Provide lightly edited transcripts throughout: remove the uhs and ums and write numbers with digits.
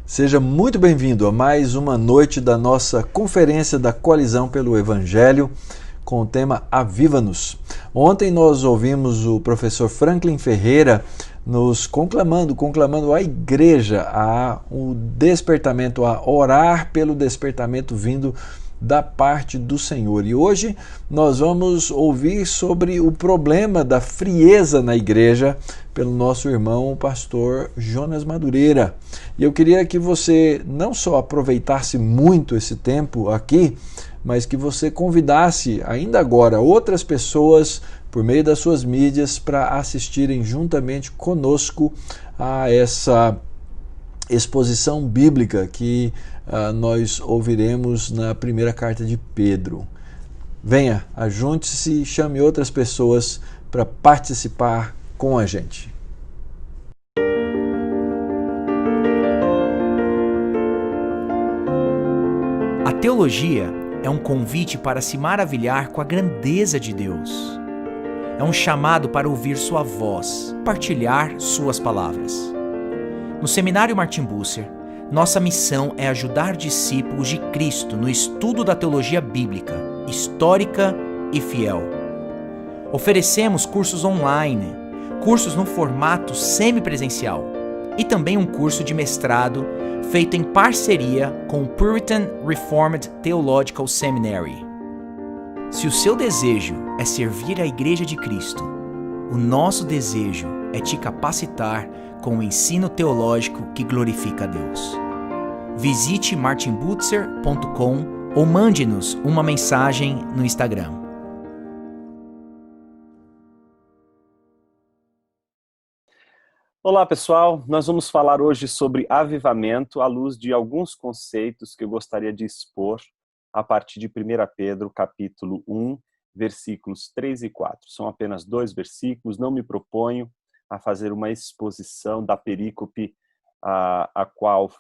Seja muito bem-vindo a mais uma noite da nossa Conferência da Coalizão pelo Evangelho, com o tema Aviva-nos. Ontem nós ouvimos o professor Franklin Ferreira nos conclamando a igreja a o despertamento, a orar pelo despertamento vindo da parte do Senhor. E hoje nós vamos ouvir sobre o problema da frieza na igreja pelo nosso irmão, o pastor Jonas Madureira. E eu queria que você não só aproveitasse muito esse tempo aqui, mas que você convidasse ainda agora outras pessoas por meio das suas mídias para assistirem juntamente conosco a essa exposição bíblica que nós ouviremos na primeira carta de Pedro. Venha, ajunte-se e chame outras pessoas para participar com a gente. A teologia é um convite para se maravilhar com a grandeza de Deus. É um chamado para ouvir sua voz, partilhar suas palavras. No Seminário Martin Bucer, nossa missão é ajudar discípulos de Cristo no estudo da teologia bíblica, histórica e fiel. Oferecemos cursos online, cursos no formato semipresencial e também um curso de mestrado feito em parceria com o Puritan Reformed Theological Seminary. Se o seu desejo é servir a Igreja de Cristo, o nosso desejo é te capacitar com o ensino teológico que glorifica a Deus. Visite martinbutzer.com ou mande-nos uma mensagem no Instagram. Olá pessoal, nós vamos falar hoje sobre avivamento à luz de alguns conceitos que eu gostaria de expor a partir de 1 Pedro capítulo 1, versículos 3 e 4. São apenas 2 versículos, não me proponho a fazer uma exposição da perícope a qual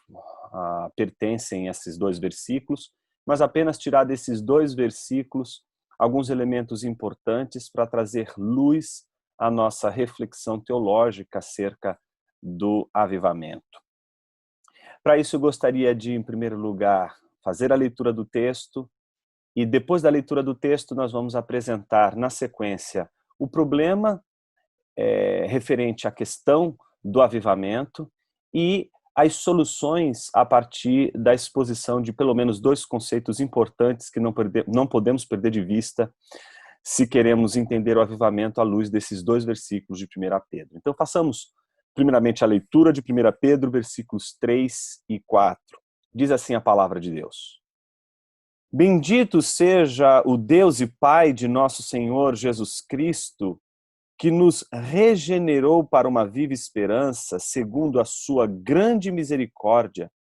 pertencem esses 2 versículos, mas apenas tirar desses 2 versículos alguns elementos importantes para trazer luz à nossa reflexão teológica acerca do avivamento. Para isso eu gostaria de, em primeiro lugar, fazer a leitura do texto e depois da leitura do texto nós vamos apresentar na sequência o problema referente à questão do avivamento e as soluções a partir da exposição de pelo menos 2 conceitos importantes que não podemos perder de vista se queremos entender o avivamento à luz desses 2 versículos de 1 Pedro. Então façamos primeiramente a leitura de 1 Pedro, versículos 3 e 4. Diz assim a palavra de Deus. Bendito seja o Deus e Pai de nosso Senhor Jesus Cristo, que nos regenerou para uma viva esperança, segundo a sua grande misericórdia,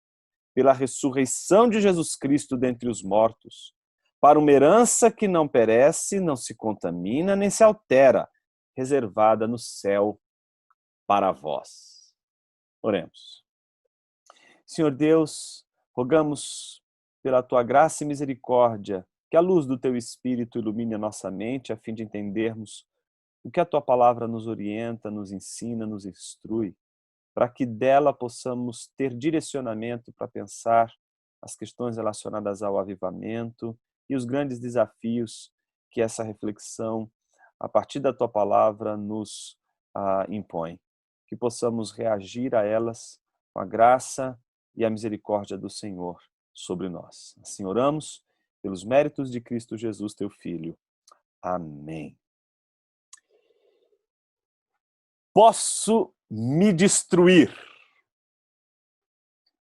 pela ressurreição de Jesus Cristo dentre os mortos, para uma herança que não perece, não se contamina, nem se altera, reservada no céu para vós. Oremos. Senhor Deus, rogamos pela tua graça e misericórdia que a luz do teu Espírito ilumine a nossa mente a fim de entendermos o que a tua palavra nos orienta, nos ensina, nos instrui, para que dela possamos ter direcionamento para pensar as questões relacionadas ao avivamento e os grandes desafios que essa reflexão, a partir da tua palavra, nos impõe. Que possamos reagir a elas com a graça e a misericórdia do Senhor sobre nós. Assim oramos, pelos méritos de Cristo Jesus, teu Filho. Amém. Posso me destruir,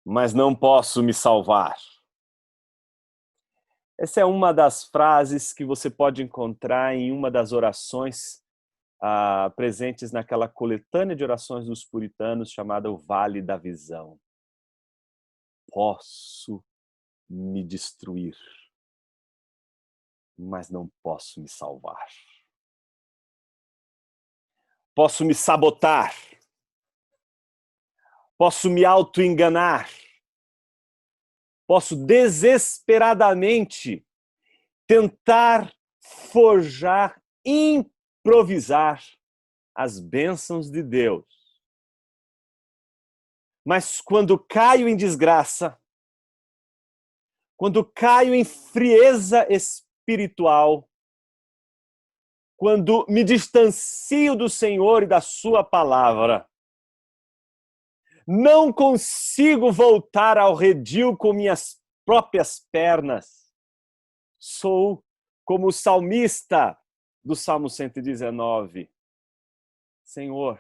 mas não posso me salvar. Essa é uma das frases que você pode encontrar em uma das orações presentes naquela coletânea de orações dos puritanos chamada o Vale da Visão. Posso me destruir, mas não posso me salvar. Posso me sabotar, posso me auto-enganar, posso desesperadamente tentar forjar, improvisar as bênçãos de Deus. Mas quando caio em desgraça, quando caio em frieza espiritual, quando me distancio do Senhor e da sua palavra, não consigo voltar ao redil com minhas próprias pernas. Sou como o salmista do Salmo 119. Senhor,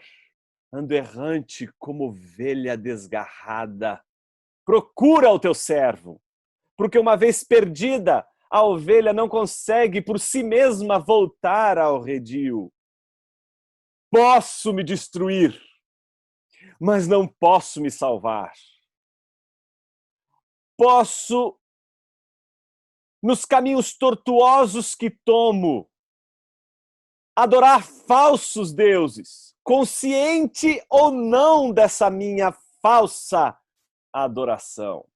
ando errante como ovelha desgarrada. Procura o teu servo, porque uma vez perdida, a ovelha não consegue por si mesma voltar ao redil. Posso me destruir, mas não posso me salvar. Posso, nos caminhos tortuosos que tomo, adorar falsos deuses, consciente ou não dessa minha falsa adoração.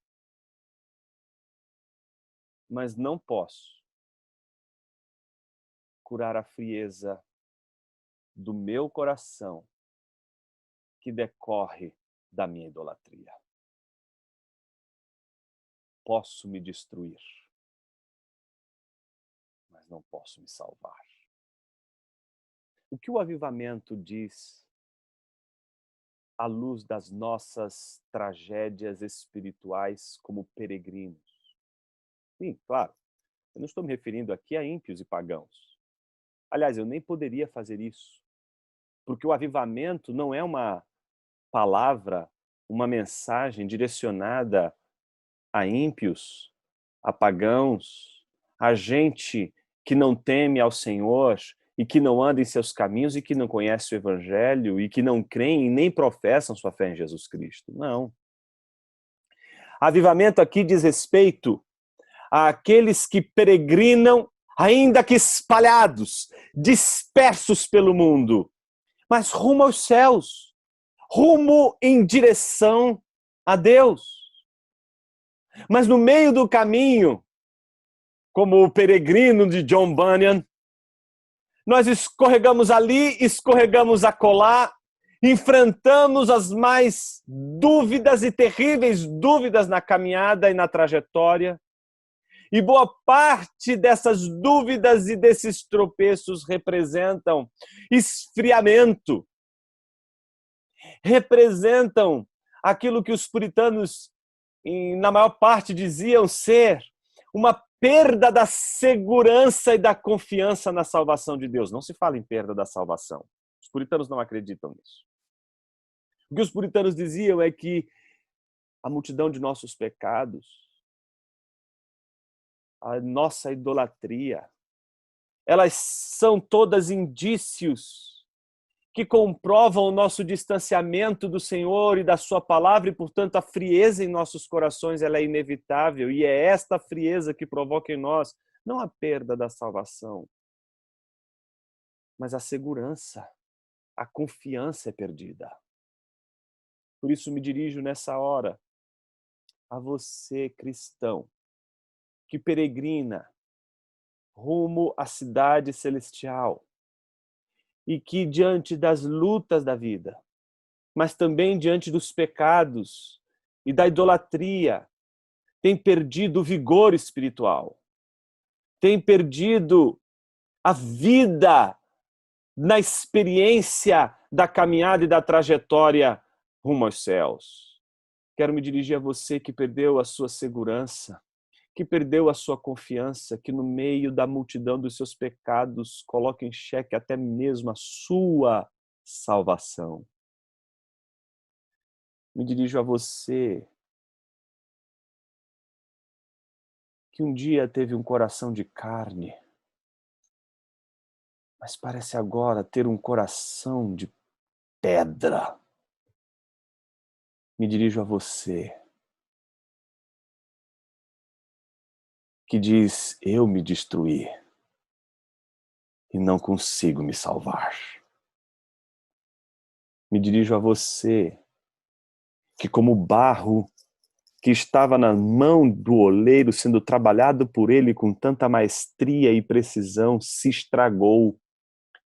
Mas não posso curar a frieza do meu coração que decorre da minha idolatria. Posso me destruir, mas não posso me salvar. O que o avivamento diz à luz das nossas tragédias espirituais como peregrinos? Sim, claro, eu não estou me referindo aqui a ímpios e pagãos. Aliás, eu nem poderia fazer isso, porque o avivamento não é uma palavra, uma mensagem direcionada a ímpios, a pagãos, a gente que não teme ao Senhor e que não anda em seus caminhos e que não conhece o Evangelho e que não creem e nem professam sua fé em Jesus Cristo. Não. Avivamento aqui diz respeito àqueles que peregrinam, ainda que espalhados, dispersos pelo mundo, mas rumo aos céus, rumo em direção a Deus. Mas no meio do caminho, como o peregrino de John Bunyan, nós escorregamos ali, escorregamos acolá, enfrentamos as mais dúvidas e terríveis dúvidas na caminhada e na trajetória. E boa parte dessas dúvidas e desses tropeços representam esfriamento, representam aquilo que os puritanos, na maior parte, diziam ser uma perda da segurança e da confiança na salvação de Deus. Não se fala em perda da salvação. Os puritanos não acreditam nisso. O que os puritanos diziam é que a multidão de nossos pecados, a nossa idolatria, elas são todas indícios que comprovam o nosso distanciamento do Senhor e da sua palavra e, portanto, a frieza em nossos corações ela é inevitável e é esta frieza que provoca em nós não a perda da salvação, mas a segurança, a confiança é perdida. Por isso me dirijo nessa hora a você, cristão, que peregrina rumo à cidade celestial e que diante das lutas da vida, mas também diante dos pecados e da idolatria, tem perdido o vigor espiritual, tem perdido a vida na experiência da caminhada e da trajetória rumo aos céus. Quero me dirigir a você que perdeu a sua segurança, que perdeu a sua confiança, que no meio da multidão dos seus pecados coloca em xeque até mesmo a sua salvação. Me dirijo a você que um dia teve um coração de carne, mas parece agora ter um coração de pedra. Me dirijo a você que diz, eu me destruí e não consigo me salvar. Me dirijo a você que, como barro que estava na mão do oleiro, sendo trabalhado por ele com tanta maestria e precisão, se estragou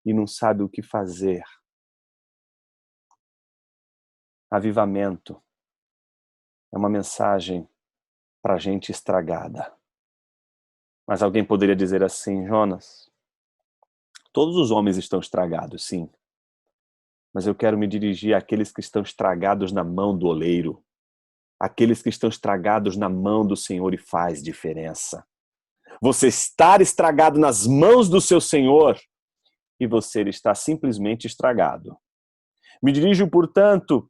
e não sabe o que fazer. Avivamento É uma mensagem para gente estragada. Mas alguém poderia dizer assim: Jonas, todos os homens estão estragados, sim. Mas eu quero me dirigir àqueles que estão estragados na mão do oleiro. Aqueles que estão estragados na mão do Senhor, e faz diferença. Você estar estragado nas mãos do seu Senhor e você está simplesmente estragado. Me dirijo, portanto,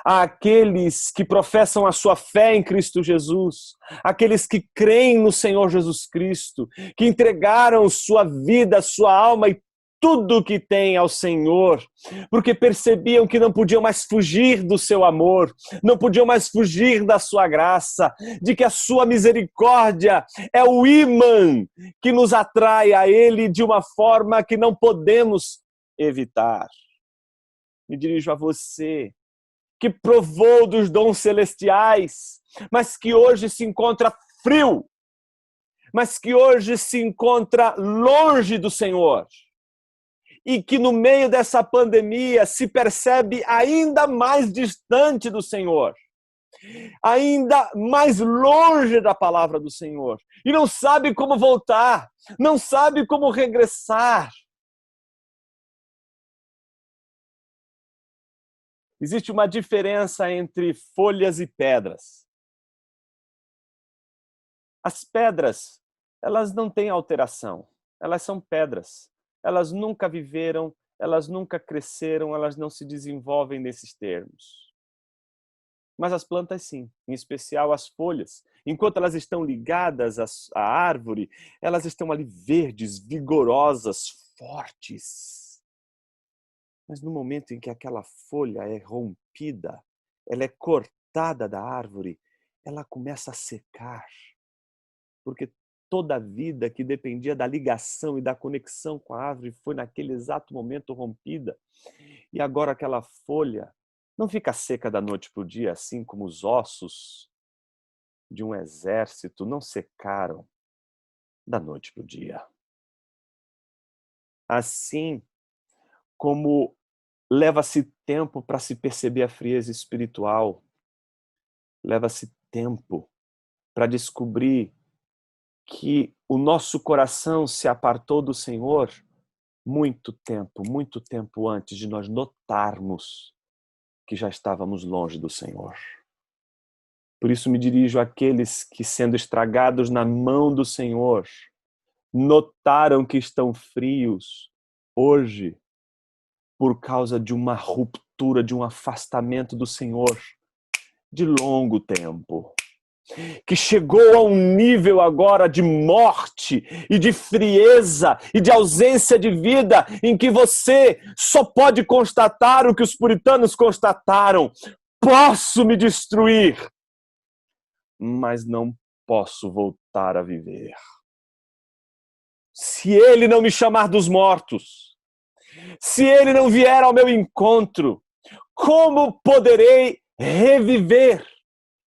àqueles que professam a sua fé em Cristo Jesus, aqueles que creem no Senhor Jesus Cristo, que entregaram sua vida, sua alma e tudo o que têm ao Senhor, porque percebiam que não podiam mais fugir do seu amor, não podiam mais fugir da sua graça, de que a sua misericórdia é o ímã que nos atrai a Ele de uma forma que não podemos evitar. Me dirijo a você, que provou dos dons celestiais, mas que hoje se encontra frio, mas que hoje se encontra longe do Senhor, e que no meio dessa pandemia se percebe ainda mais distante do Senhor, ainda mais longe da palavra do Senhor, e não sabe como voltar, não sabe como regressar. Existe uma diferença entre folhas e pedras. As pedras, elas não têm alteração, elas são pedras. Elas nunca viveram, elas nunca cresceram, elas não se desenvolvem nesses termos. Mas as plantas sim, em especial as folhas. Enquanto elas estão ligadas à árvore, elas estão ali verdes, vigorosas, fortes. Mas no momento em que aquela folha é rompida, ela é cortada da árvore, ela começa a secar. Porque toda a vida que dependia da ligação e da conexão com a árvore foi naquele exato momento rompida. E agora aquela folha não fica seca da noite para o dia, assim como os ossos de um exército não secaram da noite para o dia. Assim como leva-se tempo para se perceber a frieza espiritual, leva-se tempo para descobrir que o nosso coração se apartou do Senhor muito tempo antes de nós notarmos que já estávamos longe do Senhor. Por isso me dirijo àqueles que, sendo estragados na mão do Senhor, notaram que estão frios hoje por causa de uma ruptura, de um afastamento do Senhor de longo tempo, que chegou a um nível agora de morte e de frieza e de ausência de vida, em que você só pode constatar o que os puritanos constataram: posso me destruir, mas não posso voltar a viver. Se ele não me chamar dos mortos, se ele não vier ao meu encontro, como poderei reviver?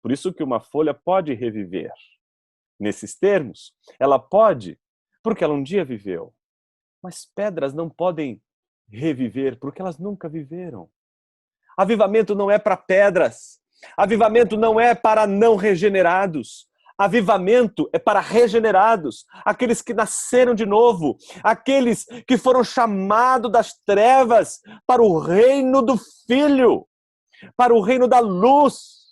Por isso que uma folha pode reviver. Nesses termos, ela pode, porque ela um dia viveu. Mas pedras não podem reviver, porque elas nunca viveram. Avivamento não é para pedras. Avivamento não é para não regenerados. Avivamento é para regenerados, aqueles que nasceram de novo, aqueles que foram chamados das trevas para o reino do Filho, para o reino da luz.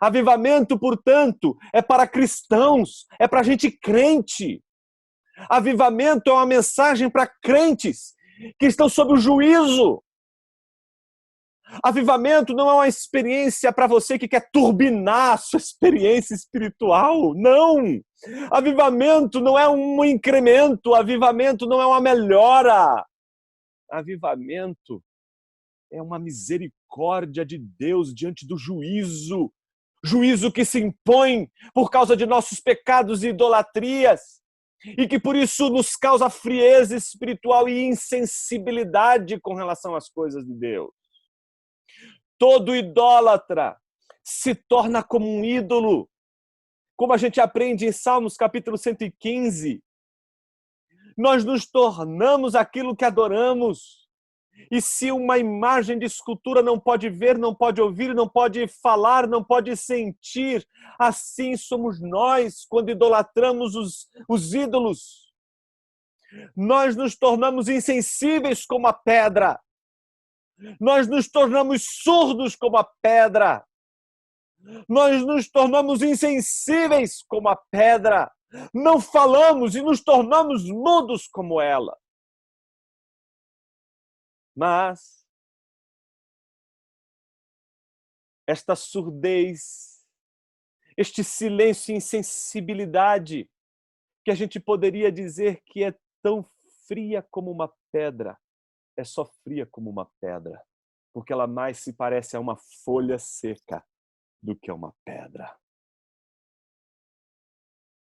Avivamento, portanto, é para cristãos, é para gente crente. Avivamento é uma mensagem para crentes que estão sob o juízo. Avivamento não é uma experiência para você que quer turbinar a sua experiência espiritual. Não! Avivamento não é um incremento, avivamento não é uma melhora. Avivamento é uma misericórdia de Deus diante do juízo. Juízo que se impõe por causa de nossos pecados e idolatrias, e que por isso nos causa frieza espiritual e insensibilidade com relação às coisas de Deus. Todo idólatra se torna como um ídolo, como a gente aprende em Salmos capítulo 115. Nós nos tornamos aquilo que adoramos. E se uma imagem de escultura não pode ver, não pode ouvir, não pode falar, não pode sentir, assim somos nós quando idolatramos os ídolos. Nós nos tornamos insensíveis como a pedra. Nós nos tornamos surdos como a pedra. Nós nos tornamos insensíveis como a pedra. Não falamos e nos tornamos mudos como ela. Mas esta surdez, este silêncio e insensibilidade, que a gente poderia dizer que é tão fria como uma pedra, é só fria como uma pedra, porque ela mais se parece a uma folha seca do que a uma pedra.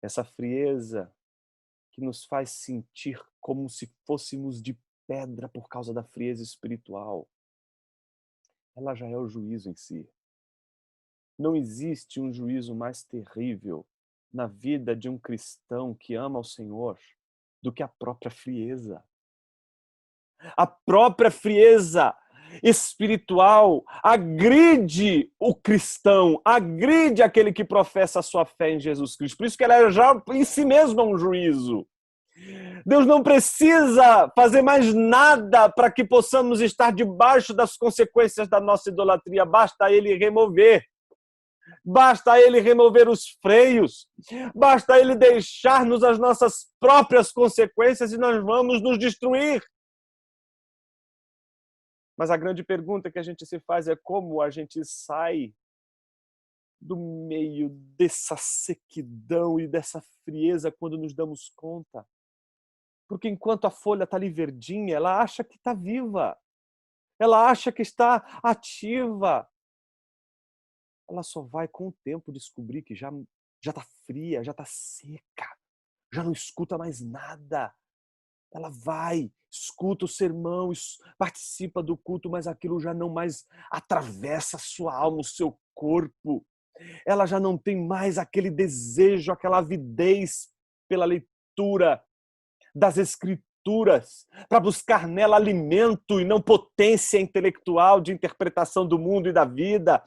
Essa frieza que nos faz sentir como se fôssemos de pedra por causa da frieza espiritual, ela já é o juízo em si. Não existe um juízo mais terrível na vida de um cristão que ama o Senhor do que a própria frieza. A própria frieza espiritual agride o cristão, agride aquele que professa a sua fé em Jesus Cristo. Por isso que ela é já em si mesma um juízo. Deus não precisa fazer mais nada para que possamos estar debaixo das consequências da nossa idolatria. Basta Ele remover. Basta Ele remover os freios. Basta Ele deixar-nos as nossas próprias consequências e nós vamos nos destruir. Mas a grande pergunta que a gente se faz é como a gente sai do meio dessa sequidão e dessa frieza quando nos damos conta. Porque enquanto a folha está ali verdinha, ela acha que está viva. Ela acha que está ativa. Ela só vai com o tempo descobrir que já está fria, já está seca. Já não escuta mais nada. Ela vai, escuta o sermão, participa do culto, mas aquilo já não mais atravessa a sua alma, o seu corpo. Ela já não tem mais aquele desejo, aquela avidez pela leitura das Escrituras, para buscar nela alimento e não potência intelectual de interpretação do mundo e da vida.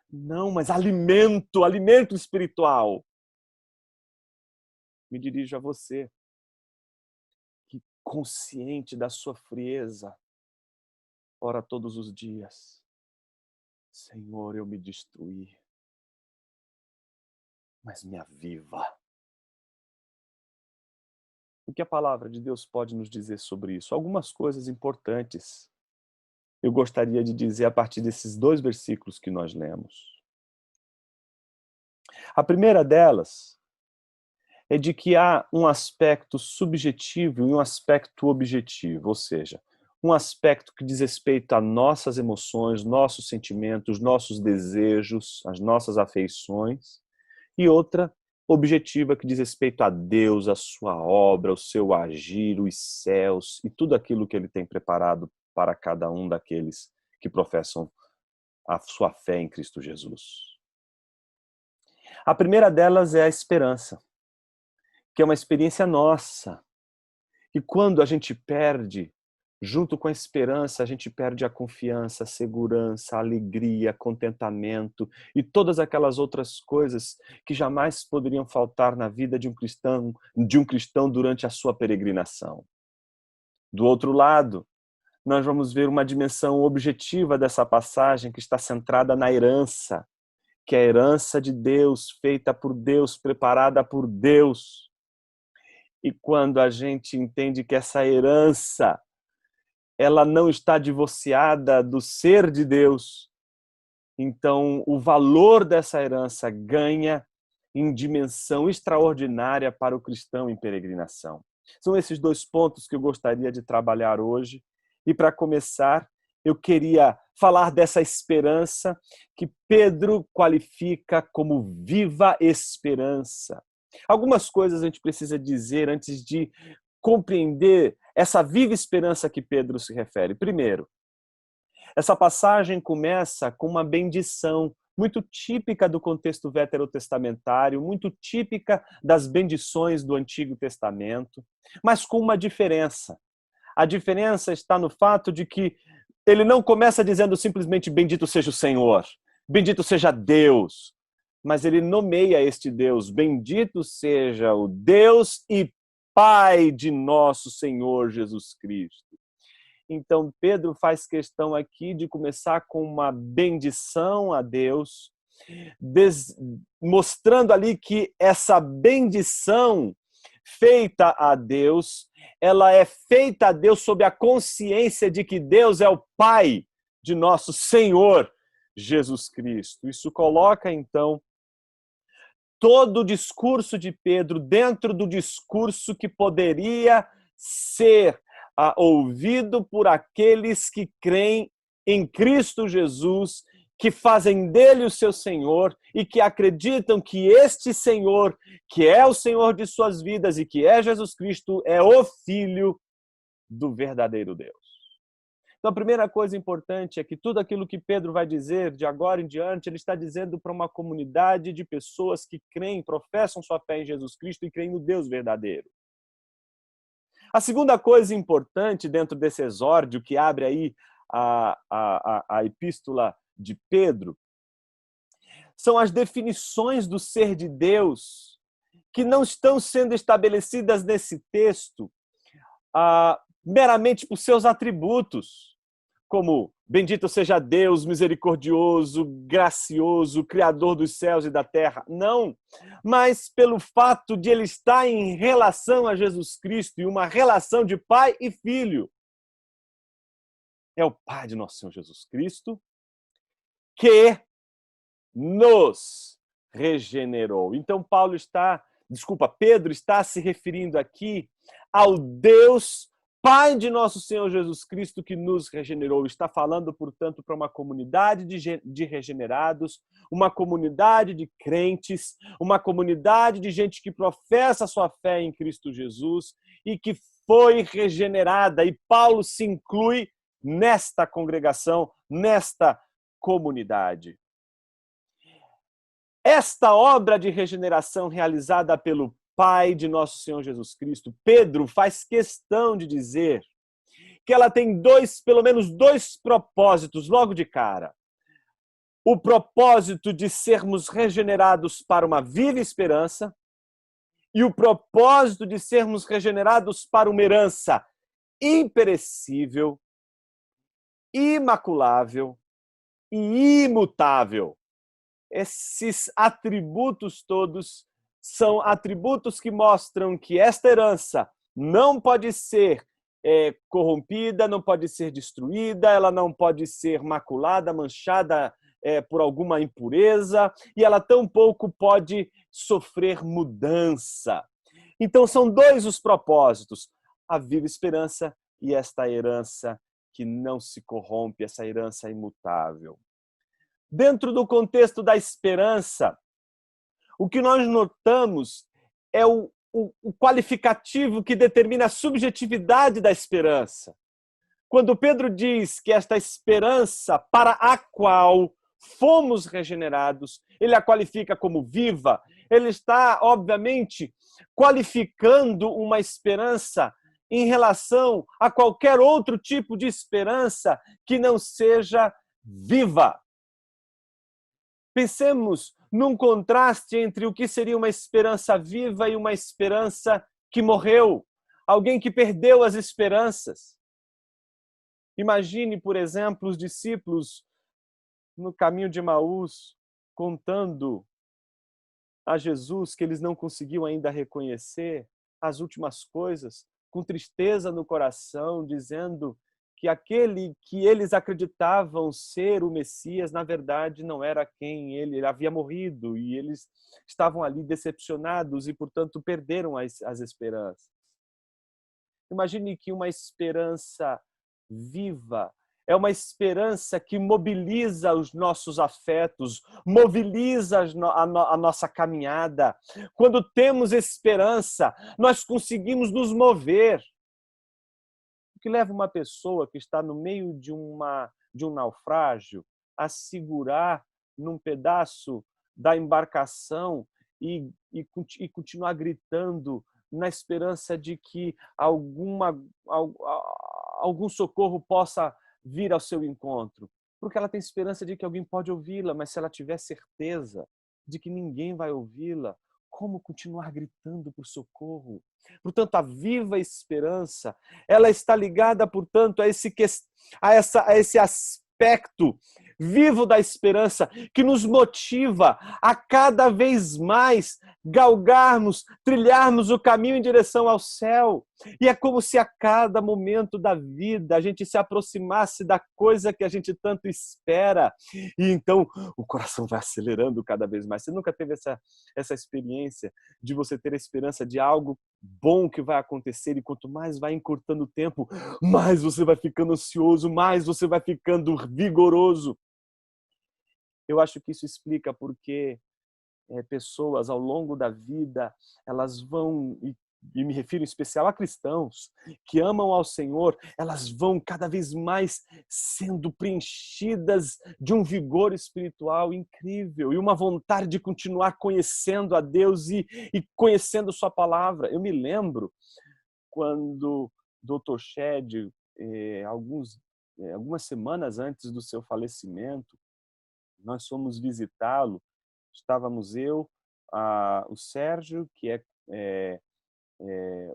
Não, mas alimento espiritual. Me dirijo a você, que consciente da sua frieza, ora todos os dias: Senhor, eu me destruí, mas me aviva. O que a palavra de Deus pode nos dizer sobre isso? Algumas coisas importantes eu gostaria de dizer a partir desses 2 versículos que nós lemos. A primeira delas é de que há um aspecto subjetivo e um aspecto objetivo, ou seja, um aspecto que diz respeito a nossas emoções, nossos sentimentos, nossos desejos, as nossas afeições, e outra objetiva que diz respeito a Deus, a sua obra, o seu agir, os céus e tudo aquilo que Ele tem preparado para cada um daqueles que professam a sua fé em Cristo Jesus. A primeira delas é a esperança, que é uma experiência nossa. E quando a gente perde, junto com a esperança, a gente perde a confiança, a segurança, a alegria, contentamento e todas aquelas outras coisas que jamais poderiam faltar na vida de um cristão durante a sua peregrinação. Do outro lado, nós vamos ver uma dimensão objetiva dessa passagem que está centrada na herança, que é a herança de Deus, feita por Deus, preparada por Deus. E quando a gente entende que essa herança ela não está divorciada do ser de Deus, então o valor dessa herança ganha em dimensão extraordinária para o cristão em peregrinação. São esses 2 pontos que eu gostaria de trabalhar hoje. E para começar, eu queria falar dessa esperança que Pedro qualifica como viva esperança. Algumas coisas a gente precisa dizer antes de compreender essa viva esperança que Pedro se refere. Primeiro, essa passagem começa com uma bendição muito típica do contexto veterotestamentário, muito típica das bendições do Antigo Testamento, mas com uma diferença. A diferença está no fato de que ele não começa dizendo simplesmente bendito seja o Senhor, bendito seja Deus, mas ele nomeia este Deus, bendito seja o Deus e Pai de nosso Senhor Jesus Cristo. Então, Pedro faz questão aqui de começar com uma bendição a Deus, mostrando ali que essa bendição feita a Deus, ela é feita a Deus sob a consciência de que Deus é o Pai de nosso Senhor Jesus Cristo. Isso coloca, então, todo o discurso de Pedro dentro do discurso que poderia ser ouvido por aqueles que creem em Cristo Jesus, que fazem dele o seu Senhor e que acreditam que este Senhor, que é o Senhor de suas vidas e que é Jesus Cristo, é o Filho do verdadeiro Deus. Então, a primeira coisa importante é que tudo aquilo que Pedro vai dizer de agora em diante, ele está dizendo para uma comunidade de pessoas que creem, professam sua fé em Jesus Cristo e creem no Deus verdadeiro. A segunda coisa importante dentro desse exórdio que abre aí a epístola de Pedro são as definições do ser de Deus que não estão sendo estabelecidas nesse texto meramente por seus atributos, como bendito seja Deus, misericordioso, gracioso, criador dos céus e da terra. Não, mas pelo fato de ele estar em relação a Jesus Cristo e uma relação de pai e filho. É o Pai de nosso Senhor Jesus Cristo que nos regenerou. Então Pedro está se referindo aqui ao Deus Pai de nosso Senhor Jesus Cristo que nos regenerou. Está falando, portanto, para uma comunidade de regenerados, uma comunidade de crentes, uma comunidade de gente que professa sua fé em Cristo Jesus e que foi regenerada. E Paulo se inclui nesta congregação, nesta comunidade. Esta obra de regeneração realizada pelo Pai de nosso Senhor Jesus Cristo, Pedro faz questão de dizer que ela tem pelo menos dois propósitos logo de cara. O propósito de sermos regenerados para uma viva esperança e o propósito de sermos regenerados para uma herança imperecível, imaculável e imutável. Esses atributos todos são atributos que mostram que esta herança não pode ser corrompida, não pode ser destruída, ela não pode ser maculada, manchada por alguma impureza, e ela tampouco pode sofrer mudança. Então são dois os propósitos, a viva esperança e esta herança que não se corrompe, essa herança imutável. Dentro do contexto da esperança, o que nós notamos é o qualificativo que determina a subjetividade da esperança. Quando Pedro diz que esta esperança para a qual fomos regenerados, ele a qualifica como viva, ele está, obviamente, qualificando uma esperança em relação a qualquer outro tipo de esperança que não seja viva. Pensemos num contraste entre o que seria uma esperança viva e uma esperança que morreu. Alguém que perdeu as esperanças. Imagine, por exemplo, os discípulos no caminho de Emaús contando a Jesus que eles não conseguiam ainda reconhecer as últimas coisas, com tristeza no coração, dizendo que aquele que eles acreditavam ser o Messias, na verdade, não era quem ele havia morrido, e eles estavam ali decepcionados e, portanto, perderam as esperanças. Imagine que uma esperança viva é uma esperança que mobiliza os nossos afetos, mobiliza a nossa caminhada. Quando temos esperança, nós conseguimos nos mover. O que leva uma pessoa que está no meio de um naufrágio a segurar num pedaço da embarcação e continuar gritando na esperança de que algum socorro possa vir ao seu encontro. Porque ela tem esperança de que alguém pode ouvi-la, mas se ela tiver certeza de que ninguém vai ouvi-la, como continuar gritando por socorro? Portanto, a viva esperança, ela está ligada, portanto, a esse aspecto vivo da esperança que nos motiva a cada vez mais galgarmos, trilharmos o caminho em direção ao céu. E é como se a cada momento da vida a gente se aproximasse da coisa que a gente tanto espera. E então o coração vai acelerando cada vez mais. Você nunca teve essa experiência de você ter a esperança de algo bom que vai acontecer, e quanto mais vai encurtando o tempo, mais você vai ficando ansioso, mais você vai ficando vigoroso. Eu acho que isso explica porque pessoas ao longo da vida, elas vão, e me refiro em especial a cristãos que amam ao Senhor, elas vão cada vez mais sendo preenchidas de um vigor espiritual incrível e uma vontade de continuar conhecendo a Deus e conhecendo sua palavra. Eu me lembro quando Dr. Shedd, algumas semanas antes do seu falecimento, nós fomos visitá-lo. Estávamos eu, o Sérgio, que é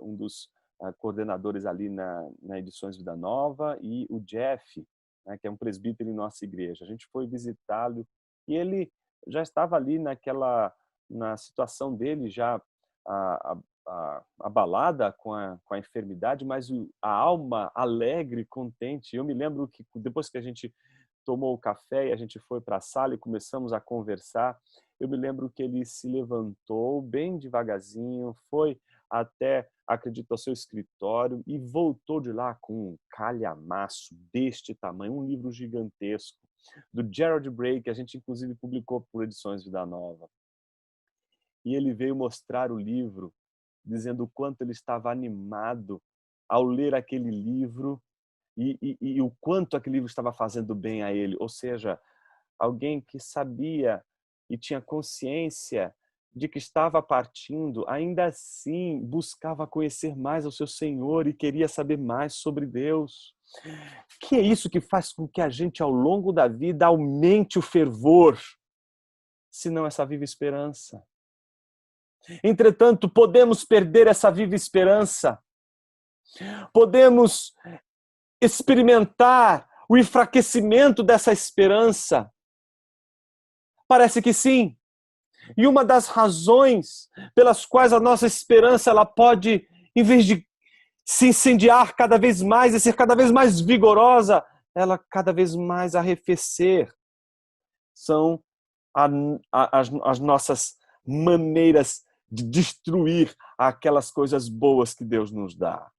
um dos coordenadores ali na Edições Vida Nova, e o Jeff, né, que é um presbítero em nossa igreja. A gente foi visitá-lo e ele já estava ali na situação dele, já abalada com a enfermidade, mas a alma alegre, contente. Eu me lembro que depois que a gente tomou o café e a gente foi para a sala e começamos a conversar, eu me lembro que ele se levantou bem devagarzinho, foi até, acredito, ao seu escritório e voltou de lá com um calhamaço deste tamanho, um livro gigantesco, do Gerald Bray, que a gente inclusive publicou por Edições Vida Nova. E ele veio mostrar o livro, dizendo o quanto ele estava animado ao ler aquele livro e o quanto aquele livro estava fazendo bem a ele. Ou seja, alguém que sabia e tinha consciência de que estava partindo, ainda assim buscava conhecer mais ao seu Senhor e queria saber mais sobre Deus. Que é isso que faz com que a gente, ao longo da vida, aumente o fervor, senão essa viva esperança. Entretanto, podemos perder essa viva esperança. Podemos experimentar o enfraquecimento dessa esperança. Parece que sim. E uma das razões pelas quais a nossa esperança ela pode, em vez de se incendiar cada vez mais e ser cada vez mais vigorosa, ela cada vez mais arrefecer, são as nossas maneiras de destruir aquelas coisas boas que Deus nos dá.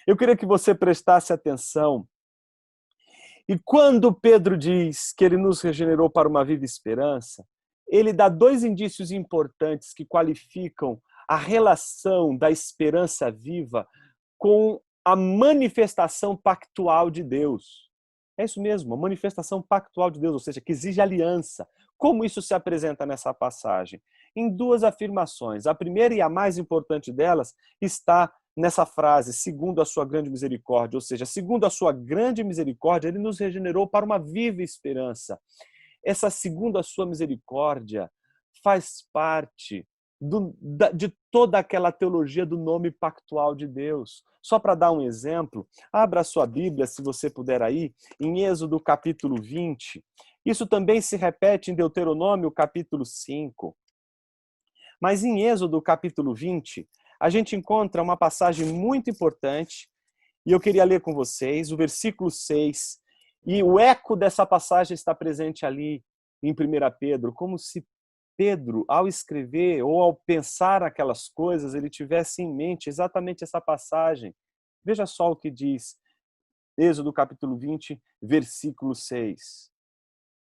Eu queria que você prestasse atenção. E quando Pedro diz que ele nos regenerou para uma viva esperança, ele dá dois indícios importantes que qualificam a relação da esperança viva com a manifestação pactual de Deus. É isso mesmo, a manifestação pactual de Deus, ou seja, que exige aliança. Como isso se apresenta nessa passagem? Em duas afirmações. A primeira e a mais importante delas está nessa frase, segundo a sua grande misericórdia, ou seja, segundo a sua grande misericórdia, ele nos regenerou para uma viva esperança. Essa segundo a sua misericórdia faz parte de toda aquela teologia do nome pactual de Deus. Só para dar um exemplo, abra a sua Bíblia, se você puder aí, em Êxodo capítulo 20. Isso também se repete em Deuteronômio capítulo 5. Mas em Êxodo capítulo 20, a gente encontra uma passagem muito importante, e eu queria ler com vocês o versículo 6, e o eco dessa passagem está presente ali em 1 Pedro, como se Pedro, ao escrever ou ao pensar aquelas coisas, ele tivesse em mente exatamente essa passagem. Veja só o que diz Êxodo capítulo 20, versículo 6.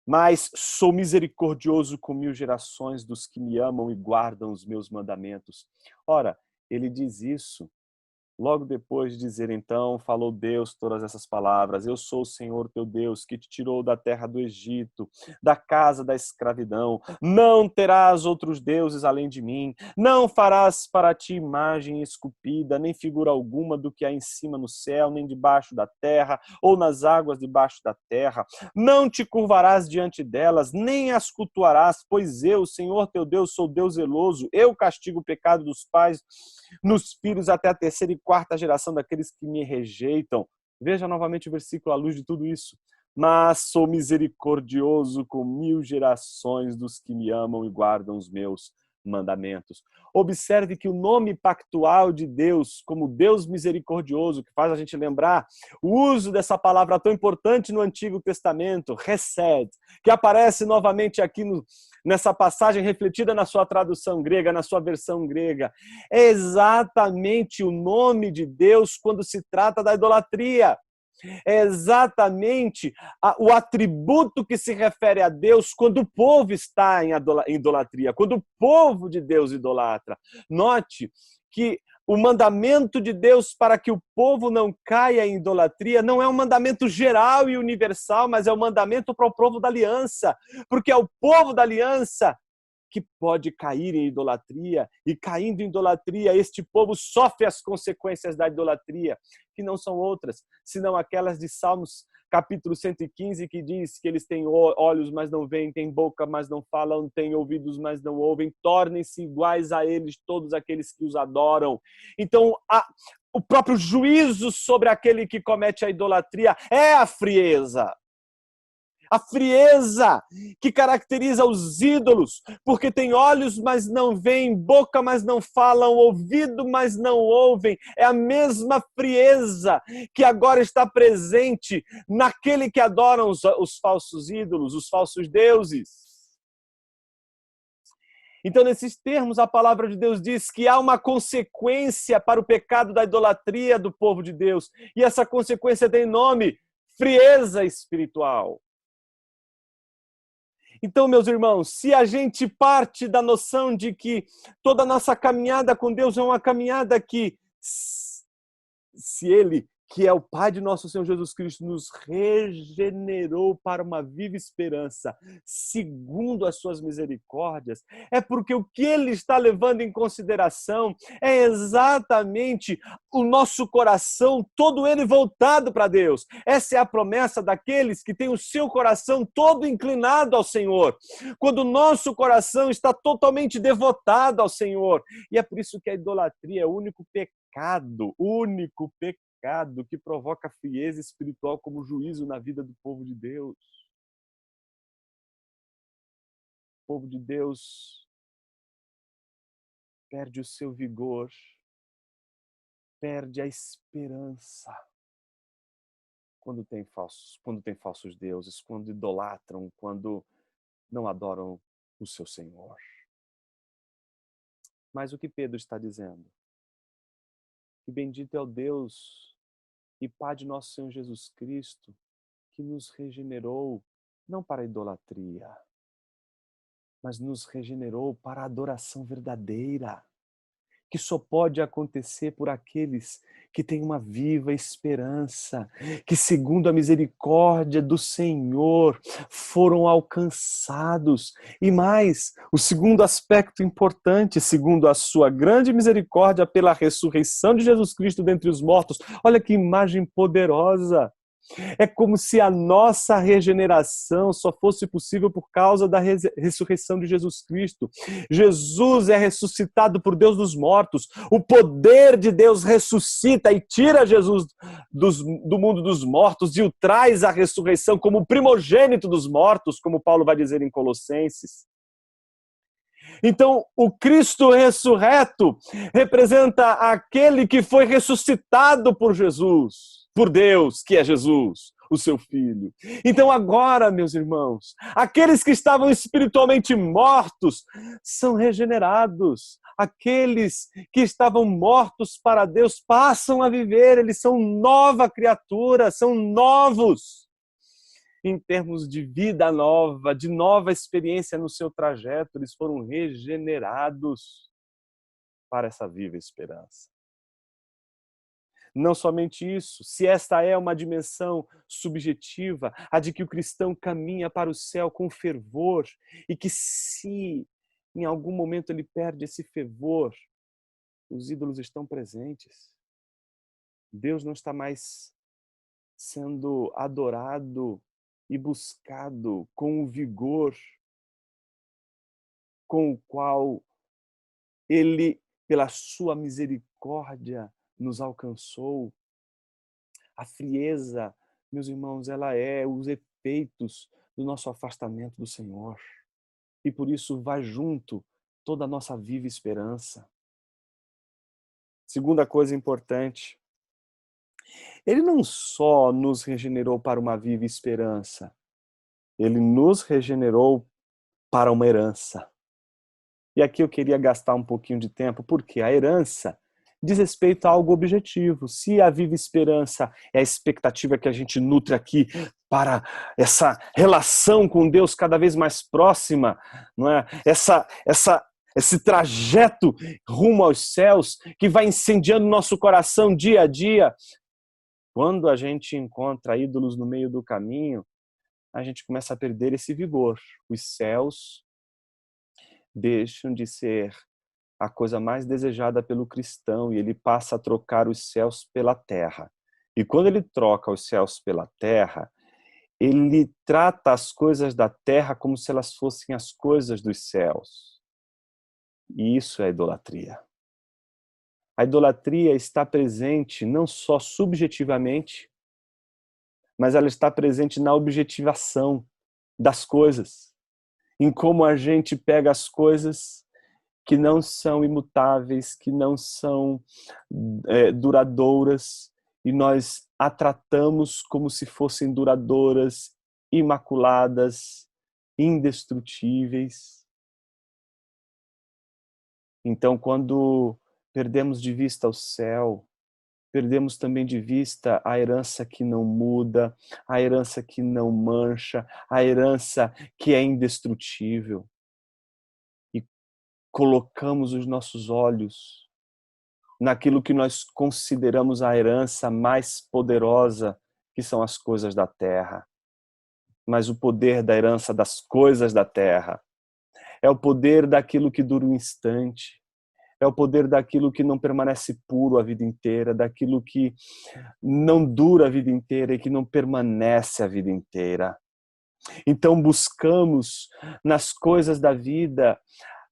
Mas sou misericordioso com 1000 gerações dos que me amam e guardam os meus mandamentos. Ora, ele diz isso Logo depois de dizer então, falou Deus todas essas palavras: eu sou o Senhor teu Deus, que te tirou da terra do Egito, da casa da escravidão. Não terás outros deuses além de mim. Não farás para ti imagem esculpida, nem figura alguma do que há em cima no céu, nem debaixo da terra, ou nas águas debaixo da terra. Não te curvarás diante delas, nem as cultuarás, pois eu, Senhor teu Deus, sou Deus zeloso. Eu castigo o pecado dos pais nos filhos até a terceira e quarta geração daqueles que me rejeitam. Veja novamente o versículo à luz de tudo isso. Mas sou misericordioso com 1000 gerações dos que me amam e guardam os meus mandamentos. Observe que o nome pactual de Deus, como Deus misericordioso, que faz a gente lembrar o uso dessa palavra tão importante no Antigo Testamento, Hesed, que aparece novamente aqui nessa passagem refletida na sua tradução grega, na sua versão grega. É exatamente o nome de Deus quando se trata da idolatria. É exatamente o atributo que se refere a Deus quando o povo está em idolatria, quando o povo de Deus idolatra. Note que o mandamento de Deus para que o povo não caia em idolatria não é um mandamento geral e universal, mas é um mandamento para o povo da aliança, porque é o povo da aliança que pode cair em idolatria, e caindo em idolatria, este povo sofre as consequências da idolatria, que não são outras, senão aquelas de Salmos capítulo 115, que diz que eles têm olhos, mas não veem, têm boca, mas não falam, têm ouvidos, mas não ouvem, tornem-se iguais a eles todos aqueles que os adoram. Então, o próprio juízo sobre aquele que comete a idolatria é a frieza. A frieza que caracteriza os ídolos, porque tem olhos, mas não veem, boca, mas não falam, ouvido, mas não ouvem. É a mesma frieza que agora está presente naquele que adora os falsos ídolos, os falsos deuses. Então, nesses termos, a palavra de Deus diz que há uma consequência para o pecado da idolatria do povo de Deus. E essa consequência tem nome: frieza espiritual. Então, meus irmãos, se a gente parte da noção de que toda a nossa caminhada com Deus é uma caminhada que, se Ele, que é o Pai de nosso Senhor Jesus Cristo, nos regenerou para uma viva esperança, segundo as suas misericórdias, é porque o que Ele está levando em consideração é exatamente o nosso coração, todo ele voltado para Deus. Essa é a promessa daqueles que têm o seu coração todo inclinado ao Senhor. Quando o nosso coração está totalmente devotado ao Senhor. E é por isso que a idolatria é o único pecado que provoca frieza espiritual como juízo na vida do povo de Deus. O povo de Deus perde o seu vigor, perde a esperança quando tem falsos deuses, quando idolatram, quando não adoram o seu Senhor. Mas o que Pedro está dizendo? Que bendito é o Deus e Pai de nosso Senhor Jesus Cristo, que nos regenerou não para a idolatria, mas nos regenerou para a adoração verdadeira, que só pode acontecer por aqueles que têm uma viva esperança, que segundo a misericórdia do Senhor foram alcançados. E mais, o segundo aspecto importante, segundo a sua grande misericórdia pela ressurreição de Jesus Cristo dentre os mortos. Olha que imagem poderosa! É como se a nossa regeneração só fosse possível por causa da ressurreição de Jesus Cristo. Jesus é ressuscitado por Deus dos mortos. O poder de Deus ressuscita e tira Jesus do mundo dos mortos e o traz à ressurreição como primogênito dos mortos, como Paulo vai dizer em Colossenses. Então, o Cristo ressurreto representa aquele que foi ressuscitado por Jesus, por Deus, que é Jesus, o seu Filho. Então agora, meus irmãos, aqueles que estavam espiritualmente mortos são regenerados. Aqueles que estavam mortos para Deus passam a viver, eles são nova criatura, são novos em termos de vida nova, de nova experiência no seu trajeto, eles foram regenerados para essa viva esperança. Não somente isso, se esta é uma dimensão subjetiva, a de que o cristão caminha para o céu com fervor, e que se em algum momento ele perde esse fervor, os ídolos estão presentes. Deus não está mais sendo adorado e buscado com o vigor com o qual Ele, pela sua misericórdia, nos alcançou. A frieza, meus irmãos, ela é os efeitos do nosso afastamento do Senhor. E por isso vai junto toda a nossa viva esperança. Segunda coisa importante, Ele não só nos regenerou para uma viva esperança, Ele nos regenerou para uma herança. E aqui eu queria gastar um pouquinho de tempo, porque a herança diz respeito a algo objetivo. Se a viva esperança é a expectativa que a gente nutre aqui para essa relação com Deus cada vez mais próxima, não é? Esse trajeto rumo aos céus que vai incendiando nosso coração dia a dia. Quando a gente encontra ídolos no meio do caminho, a gente começa a perder esse vigor. Os céus deixam de ser a coisa mais desejada pelo cristão e ele passa a trocar os céus pela terra. E quando ele troca os céus pela terra, ele trata as coisas da terra como se elas fossem as coisas dos céus. E isso é idolatria. A idolatria está presente não só subjetivamente, mas ela está presente na objetivação das coisas, em como a gente pega as coisas que não são imutáveis, que não são duradouras, e nós a tratamos como se fossem duradouras, imaculadas, indestrutíveis. Então, quando perdemos de vista o céu, perdemos também de vista a herança que não muda, a herança que não mancha, a herança que é indestrutível. E colocamos os nossos olhos naquilo que nós consideramos a herança mais poderosa, que são as coisas da terra. Mas o poder da herança das coisas da terra é o poder daquilo que dura um instante, é o poder daquilo que não permanece puro a vida inteira, daquilo que não dura a vida inteira e que não permanece a vida inteira. Então buscamos nas coisas da vida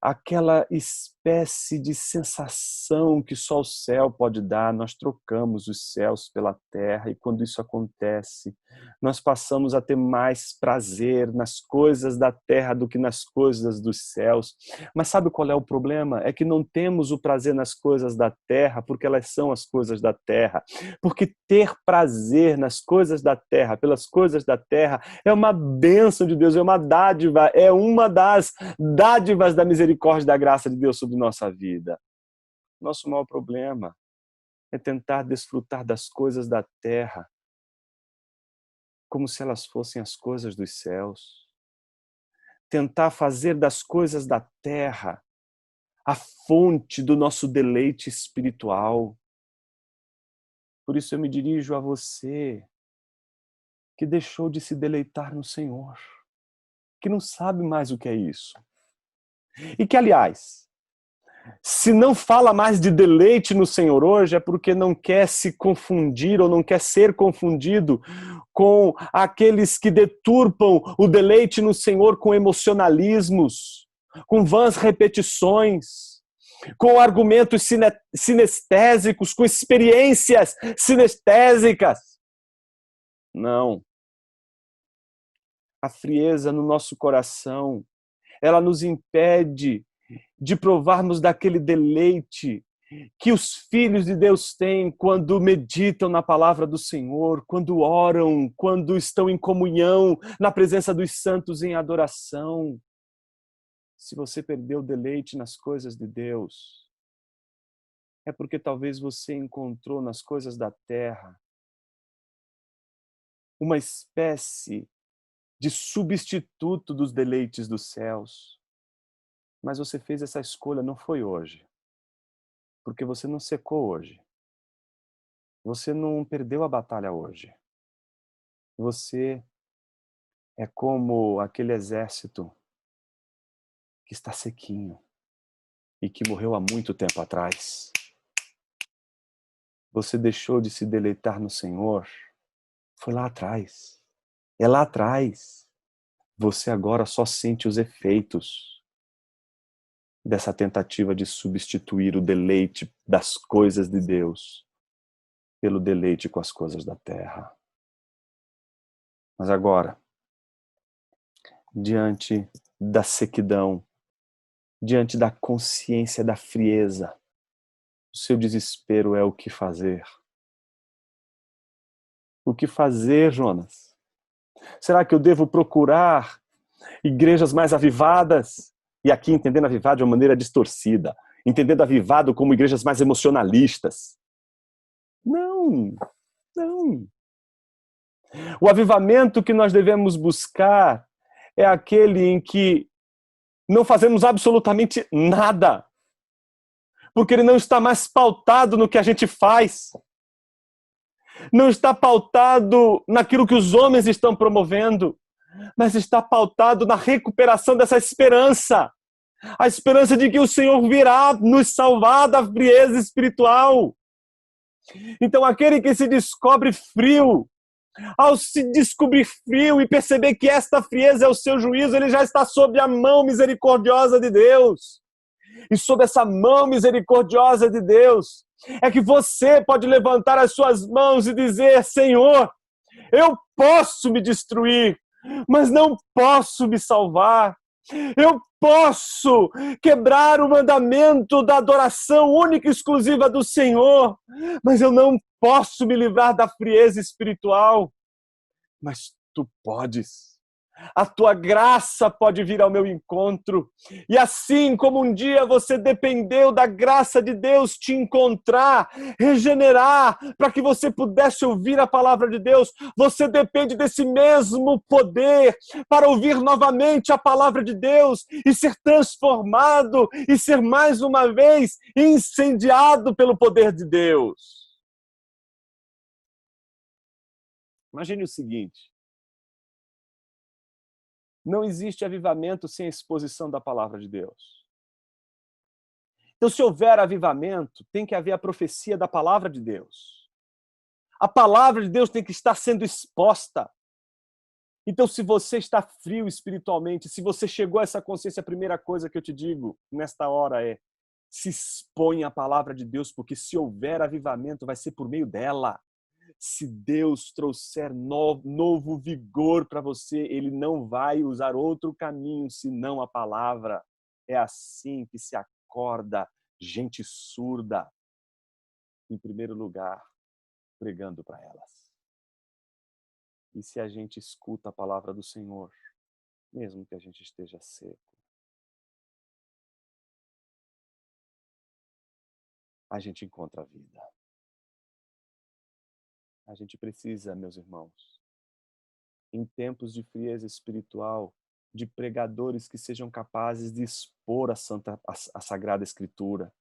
aquela espécie de sensação que só o céu pode dar. Nós trocamos os céus pela terra e quando isso acontece, nós passamos a ter mais prazer nas coisas da terra do que nas coisas dos céus. Mas sabe qual é o problema? É que não temos o prazer nas coisas da terra porque elas são as coisas da terra. Porque ter prazer nas coisas da terra, pelas coisas da terra, é uma bênção de Deus, é uma dádiva, é uma das dádivas da misericórdia e da graça de Deus sobre nossa vida. Nosso maior problema é tentar desfrutar das coisas da terra como se elas fossem as coisas dos céus. Tentar fazer das coisas da terra a fonte do nosso deleite espiritual. Por isso eu me dirijo a você que deixou de se deleitar no Senhor, que não sabe mais o que é isso. E que, aliás, se não fala mais de deleite no Senhor hoje, é porque não quer se confundir ou não quer ser confundido com aqueles que deturpam o deleite no Senhor com emocionalismos, com vãs repetições, com argumentos sinestésicos, com experiências sinestésicas. Não. A frieza no nosso coração, ela nos impede de provarmos daquele deleite que os filhos de Deus têm quando meditam na palavra do Senhor, quando oram, quando estão em comunhão, na presença dos santos em adoração. Se você perdeu o deleite nas coisas de Deus, é porque talvez você encontrou nas coisas da terra uma espécie de substituto dos deleites dos céus. Mas você fez essa escolha, não foi hoje. Porque você não secou hoje. Você não perdeu a batalha hoje. Você é como aquele exército que está sequinho e que morreu há muito tempo atrás. Você deixou de se deleitar no Senhor. Foi lá atrás. É lá atrás. Você agora só sente os efeitos dessa tentativa de substituir o deleite das coisas de Deus pelo deleite com as coisas da terra. Mas agora, diante da sequidão, diante da consciência da frieza, o seu desespero é o que fazer. O que fazer, Jonas? Será que eu devo procurar igrejas mais avivadas? E aqui entendendo avivado de uma maneira distorcida, entendendo avivado como igrejas mais emocionalistas. Não, não. O avivamento que nós devemos buscar é aquele em que não fazemos absolutamente nada, porque ele não está mais pautado no que a gente faz, não está pautado naquilo que os homens estão promovendo, mas está pautado na recuperação dessa esperança, a esperança de que o Senhor virá nos salvar da frieza espiritual. Então aquele que se descobre frio, ao se descobrir frio e perceber que esta frieza é o seu juízo, ele já está sob a mão misericordiosa de Deus. E sob essa mão misericordiosa de Deus, é que você pode levantar as suas mãos e dizer: Senhor, eu posso me destruir, mas não posso me salvar. Eu posso quebrar o mandamento da adoração única e exclusiva do Senhor, mas eu não posso me livrar da frieza espiritual. Mas tu podes. A tua graça pode vir ao meu encontro. E assim como um dia você dependeu da graça de Deus te encontrar, regenerar, para que você pudesse ouvir a palavra de Deus, você depende desse mesmo poder para ouvir novamente a palavra de Deus e ser transformado e ser mais uma vez incendiado pelo poder de Deus. Imagine o seguinte: não existe avivamento sem a exposição da palavra de Deus. Então, se houver avivamento, tem que haver a profecia da palavra de Deus. A palavra de Deus tem que estar sendo exposta. Então, se você está frio espiritualmente, se você chegou a essa consciência, a primeira coisa que eu te digo nesta hora é: se exponha a palavra de Deus, porque se houver avivamento, vai ser por meio dela. Se Deus trouxer novo vigor para você, Ele não vai usar outro caminho senão a palavra. É assim que se acorda gente surda, em primeiro lugar, pregando para elas. E se a gente escuta a palavra do Senhor, mesmo que a gente esteja seco, a gente encontra a vida. A gente precisa, meus irmãos, em tempos de frieza espiritual, de pregadores que sejam capazes de expor a Sagrada Escritura.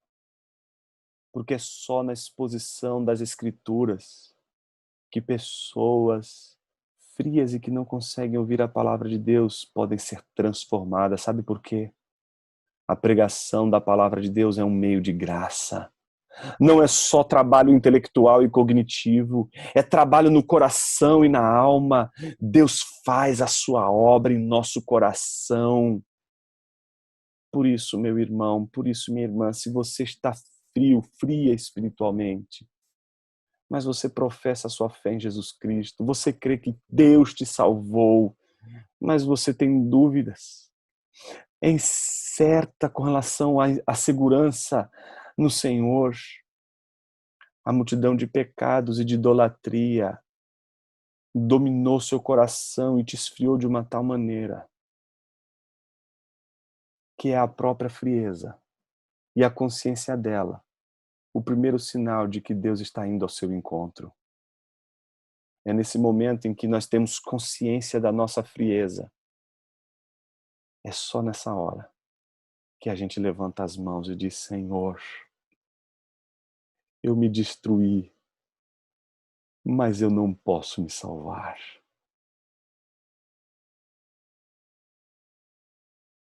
Porque é só na exposição das Escrituras que pessoas frias e que não conseguem ouvir a palavra de Deus podem ser transformadas. Sabe por quê? A pregação da palavra de Deus é um meio de graça. Não é só trabalho intelectual e cognitivo, é trabalho no coração e na alma. Deus faz a sua obra em nosso coração. Por isso, meu irmão, por isso, minha irmã, se você está fria espiritualmente, mas você professa a sua fé em Jesus Cristo, você crê que Deus te salvou, mas você tem dúvidas, é incerta com relação à segurança no Senhor, a multidão de pecados e de idolatria dominou seu coração e te esfriou de uma tal maneira que é a própria frieza e a consciência dela o primeiro sinal de que Deus está indo ao seu encontro. É nesse momento em que nós temos consciência da nossa frieza. É só nessa hora que a gente levanta as mãos e diz: Senhor, eu me destruí, mas eu não posso me salvar.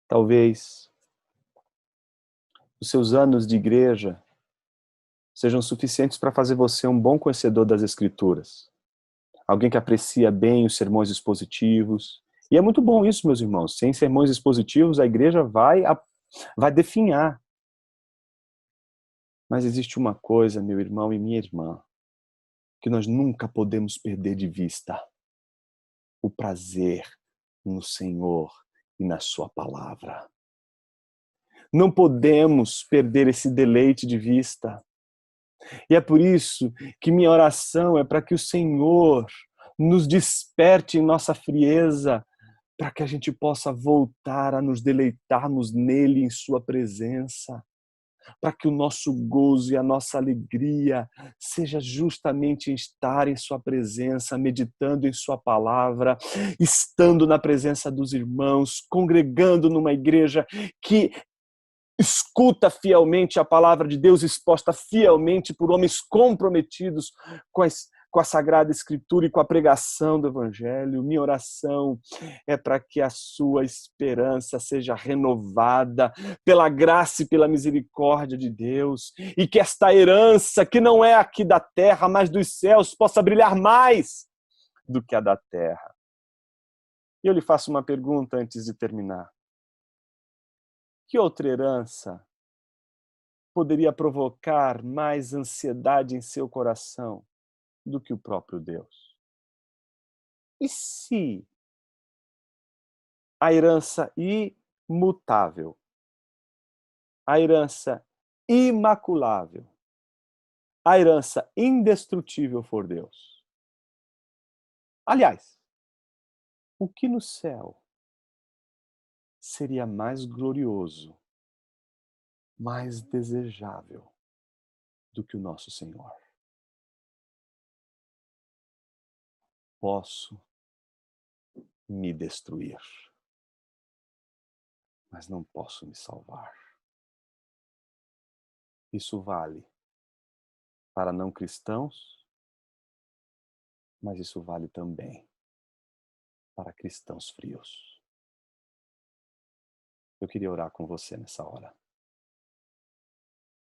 Talvez os seus anos de igreja sejam suficientes para fazer você um bom conhecedor das Escrituras. Alguém que aprecia bem os sermões expositivos. E é muito bom isso, meus irmãos. Sem sermões expositivos, a igreja vai definhar. Mas existe uma coisa, meu irmão e minha irmã, que nós nunca podemos perder de vista: o prazer no Senhor e na sua palavra. Não podemos perder esse deleite de vista. E é por isso que minha oração é para que o Senhor nos desperte em nossa frieza, para que a gente possa voltar a nos deleitarmos nele, em sua presença, para que o nosso gozo e a nossa alegria seja justamente em estar em sua presença, meditando em sua palavra, estando na presença dos irmãos, congregando numa igreja que escuta fielmente a palavra de Deus exposta fielmente por homens comprometidos com a Sagrada Escritura e com a pregação do Evangelho. Minha oração é para que a sua esperança seja renovada pela graça e pela misericórdia de Deus, e que esta herança, que não é aqui da terra, mas dos céus, possa brilhar mais do que a da terra. E eu lhe faço uma pergunta antes de terminar. Que outra herança poderia provocar mais ansiedade em seu coração do que o próprio Deus? E se a herança imutável, a herança imaculável, a herança indestrutível for Deus? Aliás, o que no céu seria mais glorioso, mais desejável do que o nosso Senhor? Posso me destruir, mas não posso me salvar. Isso vale para não cristãos, mas isso vale também para cristãos frios. Eu queria orar com você nessa hora,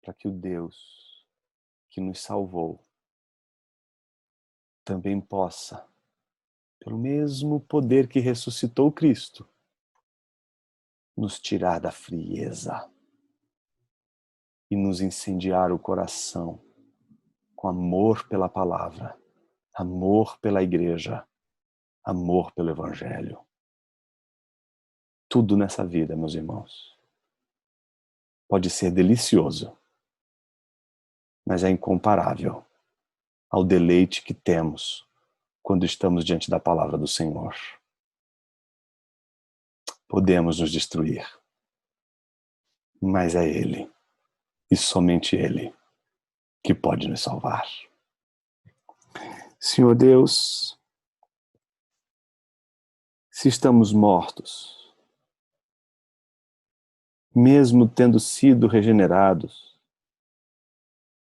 para que o Deus que nos salvou também possa, pelo mesmo poder que ressuscitou Cristo, nos tirar da frieza e nos incendiar o coração com amor pela palavra, amor pela igreja, amor pelo Evangelho. Tudo nessa vida, meus irmãos, pode ser delicioso, mas é incomparável ao deleite que temos quando estamos diante da palavra do Senhor. Podemos nos destruir, mas é Ele, e somente Ele, que pode nos salvar. Senhor Deus, se estamos mortos, mesmo tendo sido regenerados,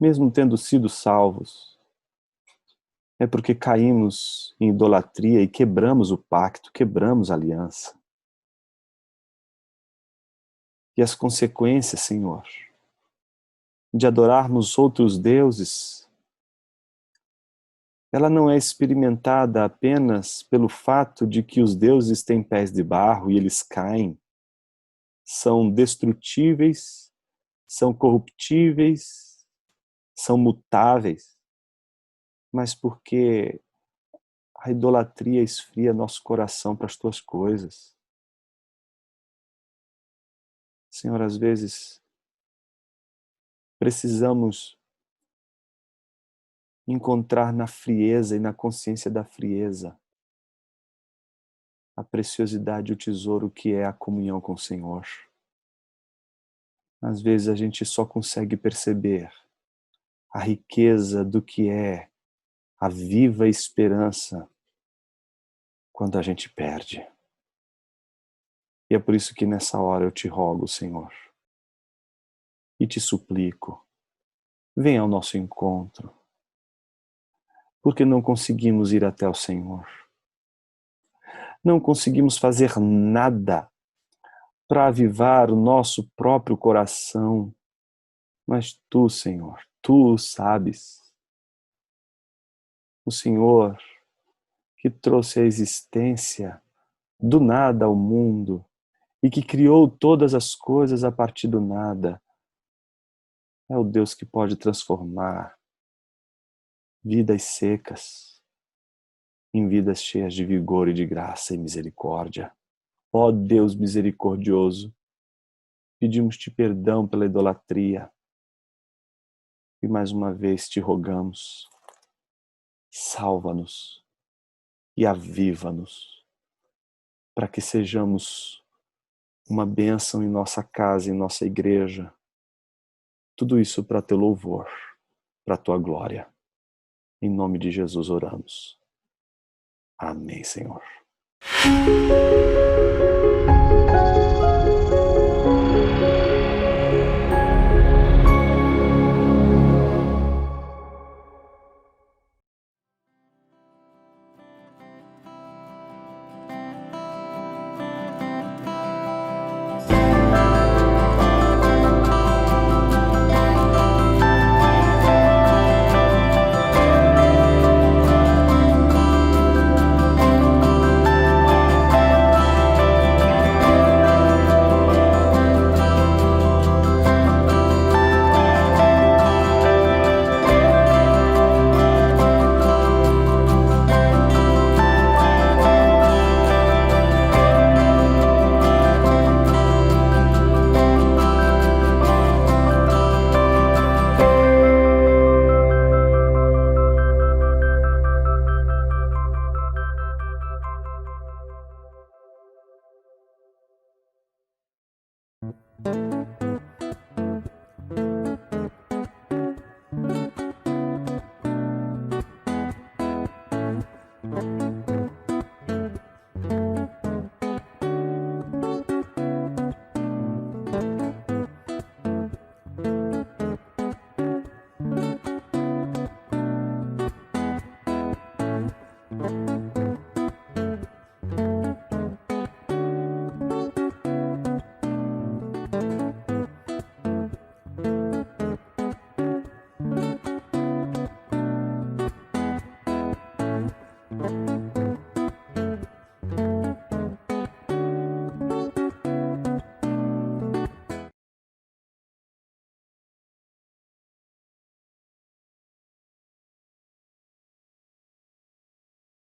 mesmo tendo sido salvos, é porque caímos em idolatria e quebramos o pacto, quebramos a aliança. E as consequências, Senhor, de adorarmos outros deuses, ela não é experimentada apenas pelo fato de que os deuses têm pés de barro e eles caem, são destrutíveis, são corruptíveis, são mutáveis, mas porque a idolatria esfria nosso coração para as tuas coisas. Senhor, às vezes precisamos encontrar na frieza e na consciência da frieza a preciosidade e o tesouro que é a comunhão com o Senhor. Às vezes a gente só consegue perceber a riqueza do que é a viva esperança quando a gente perde. E é por isso que nessa hora eu te rogo, Senhor, e te suplico, venha ao nosso encontro, porque não conseguimos ir até o Senhor. Não conseguimos fazer nada para avivar o nosso próprio coração. Mas Tu, Senhor, Tu sabes. O Senhor que trouxe a existência do nada ao mundo e que criou todas as coisas a partir do nada, é o Deus que pode transformar vidas secas em vidas cheias de vigor e de graça e misericórdia. Ó Deus misericordioso, pedimos-te perdão pela idolatria e mais uma vez te rogamos, salva-nos e aviva-nos para que sejamos uma bênção em nossa casa, em nossa igreja. Tudo isso para teu louvor, para tua glória. Em nome de Jesus oramos. Amém, Senhor.